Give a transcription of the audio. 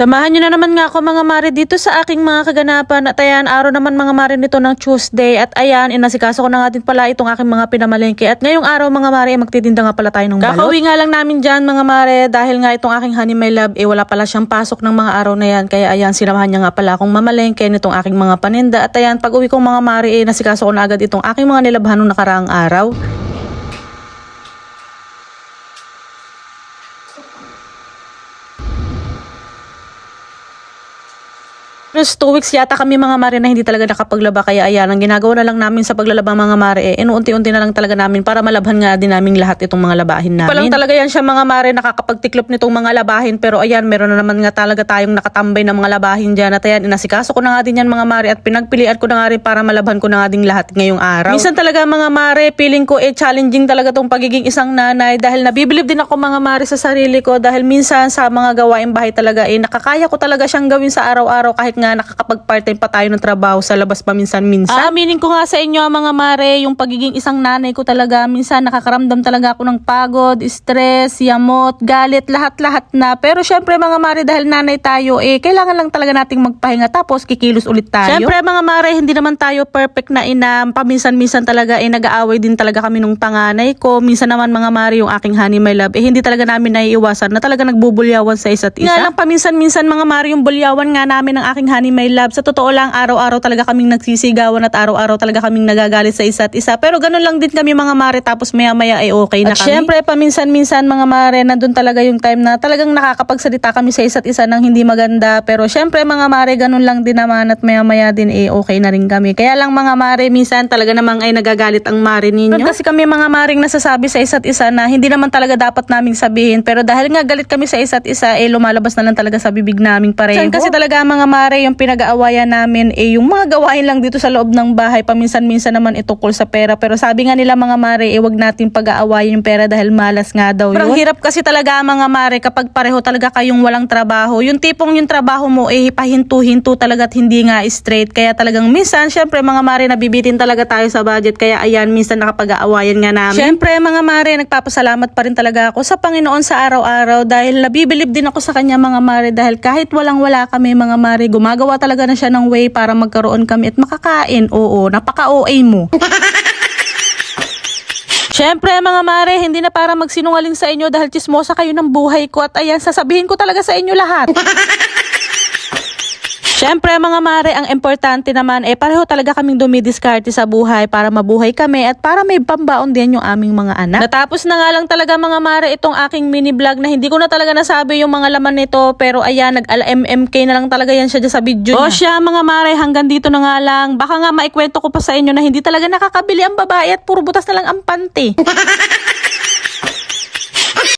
Samahan nyo na naman nga ako mga mare dito sa aking mga kaganapan at ayan, araw naman mga mare nito ng Tuesday at ayan, inasikaso ko na nga din pala itong aking mga pinamalengke at ngayong araw mga mare, magtitinda nga pala tayo ng balot. Kakauwi nga lang namin dyan mga mare dahil nga itong aking honey my love, wala pala siyang pasok ng mga araw na yan kaya ayan, sinamahan niya nga pala akong mamalengke nitong aking mga paninda at ayan, pag uwi kong mga mare, nasikaso ko na agad itong aking mga nilabhan nung nakaraang araw. Plus 2 weeks yata kami mga mare na hindi talaga nakapaglaba kaya ayan, ang ginagawa na lang namin sa paglalaba mga mare inuunti-unti na lang talaga namin para malabhan nga din namin lahat itong mga labahin namin. Palang talaga yan siya mga mare nakakapagtiklop nitong mga labahin pero ayan, meron na naman nga talaga tayong nakatambay na mga labahin dyan at ayan, inasikaso ko na nga din yan mga mare at pinagpilian ko na nga rin para malabhan ko na nga din lahat ngayong araw. Minsan talaga mga mare, feeling ko challenging talaga tong pagiging isang nanay dahil nabibilib din ako mga mare sa sarili ko dahil minsan sa mga gawaing bahay talaga nakakaya ko talaga siyang gawin sa araw-araw kahit nga nakakapag-part-time pa tayo ng trabaho sa labas pa minsan-minsan. Aminin ko nga sa inyo mga mare, yung pagiging isang nanay ko talaga, minsan nakakaramdam talaga ako ng pagod, stress, yamot, galit, lahat-lahat na. Pero syempre mga mare, dahil nanay tayo, kailangan lang talaga nating magpahinga tapos kikilos ulit tayo. Syempre mga mare, hindi naman tayo perfect na ina. Paminsan-minsan talaga, nag-aaway din talaga kami nung panganay ko. Minsan naman mga mare, yung aking honey my love, hindi talaga namin naiiwasan na talaga nagbubulyawan sa isa't isa. Nga lang paminsan-minsan mga mare, yung bulyawan nga namin ng aking honey my love. Sa totoo lang, araw-araw talaga kaming nagsisigawan at araw-araw talaga kaming nagagalit sa isa't isa. Pero ganun lang din kami mga mare tapos maya-maya okay na kami. At syempre, paminsan-minsan mga mare, nandun talaga yung time na talagang nakakapagsalita kami sa isa't isa ng hindi maganda. Pero syempre mga mare, ganun lang din naman at maya-maya din okay na rin kami. Kaya lang mga mare, minsan talaga namang nagagalit ang mare ninyo. Pero kasi kami mga maring nasasabi sa isa't isa na hindi naman talaga dapat naming sabihin. Pero dahil nga galit kami sa isa't isa, lumalabas na lang talaga sa bibig naming pareho. Kasi talaga mga mare, yung pinag-aawayan namin yung mga gawain lang dito sa loob ng bahay, paminsan-minsan naman itungkol sa pera, pero sabi nga nila mga mare, wag natin pag-aawayan yung pera dahil malas nga daw yun. Parang hirap kasi talaga mga mare kapag pareho talaga kayong walang trabaho, yung tipong yung trabaho mo pahinto-hinto talaga at hindi nga straight, kaya talagang minsan, syempre mga mare, nabibitin talaga tayo sa budget, kaya ayan, minsan nakapag-aawayan nga namin. Syempre mga mare, nagpapasalamat pa rin talaga ako sa Panginoon sa araw-araw dahil nabibilib din ako sa kanya mga mare dahil kahit walang-wala kami mga mare, gumagawa talaga na siya ng way para magkaroon kami at makakain. Oo, napaka-OA mo. Syempre mga mare, hindi na para magsinungaling sa inyo dahil chismosa kayo ng buhay ko at ayan, sasabihin ko talaga sa inyo lahat. Syempre mga mare, ang importante naman pareho talaga kaming dumidiskarte sa buhay para mabuhay kami at para may pambaon din yung aming mga anak. Natapos na nga lang talaga mga mare itong aking mini vlog na hindi ko na talaga nasabi yung mga laman nito pero ayan, nag-MMK na lang talaga yan siya sa video niya. O siya mga mare, hanggang dito na nga lang. Baka nga maikwento ko pa sa inyo na hindi talaga nakakabili ang babae at puro butas na lang ang panty.